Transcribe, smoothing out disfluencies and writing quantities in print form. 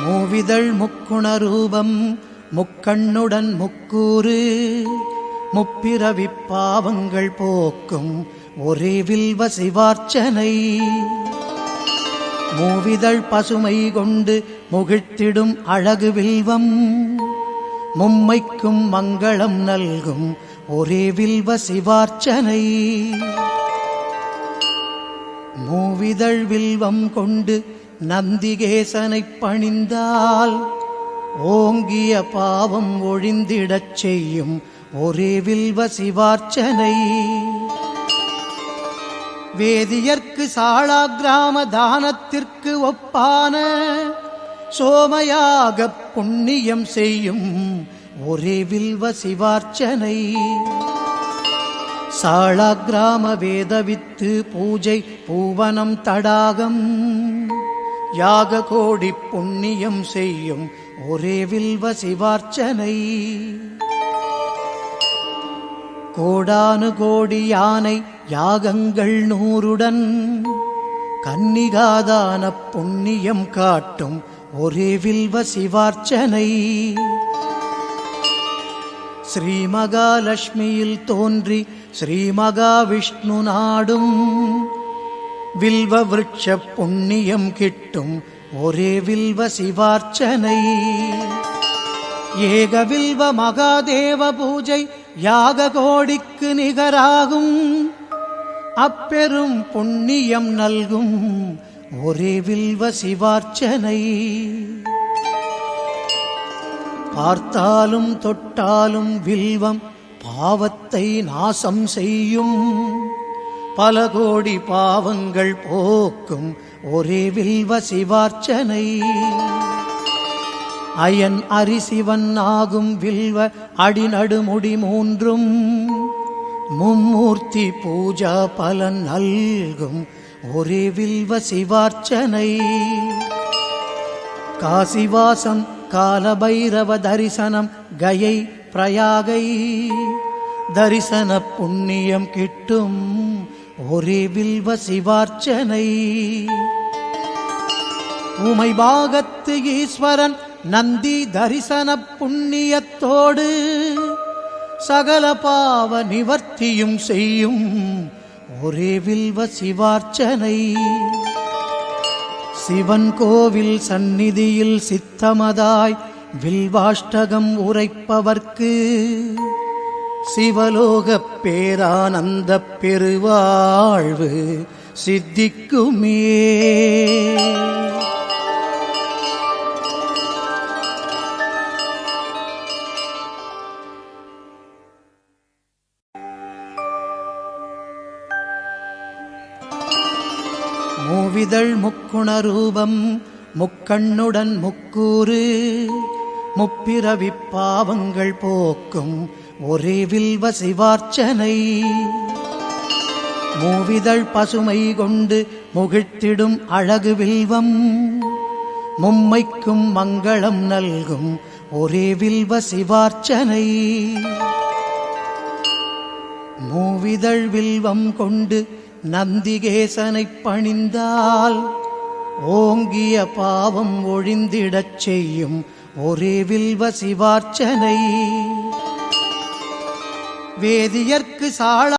மூவிதழ் முக்குணரூபம் முக்கண்ணுடன் முக்கூறு முப்பிறவிப் பாவங்கள் போக்கும் ஒரே வில்வ சிவார்ச்சனை. மூவிதழ் பசுமை கொண்டு முகிழ்த்திடும் அழகு வில்வம் மும்மைக்கும் மங்களம் நல்கும் ஒரே வில்வ சிவார்ச்சனை. மூவிதழ் வில்வம் கொண்டு நந்திகேசனைப் பணிந்தால் ஓங்கிய பாவம் ஒழிந்திடச் செய்யும் ஒரே வில்வ சிவார்ச்சனை. வேதியர்க்கு சாளாகிராம தானத்திற்கு ஒப்பான சோமயாக புண்ணியம் செய்யும் ஒரே வில்வ சிவார்ச்சனை. சாளாகிராம வேதவித்து பூஜை பூவனம் தடாகம் யாக கோடி புண்ணியம் செய்யும் ஒரே வில்வ சிவார்ச்சனை. கோடானு கோடி யானை யாகங்கள் 100உடன் கன்னிகாதான புண்ணியம் காட்டும் ஒரே வில்வ சிவார்ச்சனை. ஸ்ரீ மகாலட்சுமியில் தோன்றி ஸ்ரீ மகாவிஷ்ணு நாடும் வில்வ விருட்ச புண்ணியம் கிட்டும் ஒரே வில்வ சிவார்ச்சனை. ஏக வில்வ மகாதேவ பூஜை யாக கோடிக்கு நிகராகும் அப்பெரும் புண்ணியம் நல்கும் ஒரே வில்வ சிவார்ச்சனை. பார்த்தாலும் தொட்டாலும் வில்வம் பாவத்தை நாசம் செய்யும் பல கோடி பாவங்கள் போக்கும் ஒரே வில்வ சிவார்ச்சனை. அயன் அரிசிவன் ஆகும் வில்வ அடிநடுமுடி 3ம் மும்மூர்த்தி பூஜா பலன் நல்கும் ஒரே வில்வ சிவார்ச்சனை. காசிவாசம் காலபைரவ தரிசனம் கயை பிரயாகை தரிசன புண்ணியம் கிட்டும் ஒரே வில்வ சிவார்ச்சனை. உமை பாகத்து ஈஸ்வரன் நந்தி தரிசன புண்ணியத்தோடு சகல பாவ நிவர்த்தியும் செய்யும் ஒரே வில்வ சிவார்ச்சனை. சிவன் கோவில் சந்நிதியில் சித்தமதாய் வில்வாஷ்டகம் உரைப்பவர்க்கு சிவலோகப் பேரானந்த பெருவாழ்வு சித்திக்குமே. மூவிதழ் முக்குணரூபம் முக்கண்ணுடன் முக்கூறு முப்பிறவிப் பாவங்கள் போக்கும் ஒரே வில்வ சிவார்ச்சனை. மூவிதழ் பசுமை கொண்டு முகிழ்த்திடும் அழகு வில்வம் மும்மைக்கும் மங்களம் நல்கும் ஒரே வில்வ சிவார்ச்சனை. மூவிதழ் வில்வம் கொண்டு நந்திகேசனைப் பணிந்தால் ஓங்கிய பாவம் ஒழிந்திடச் செய்யும் ஒரே வில்வ சிவார்ச்சனை. வேதியர்க்கு சாள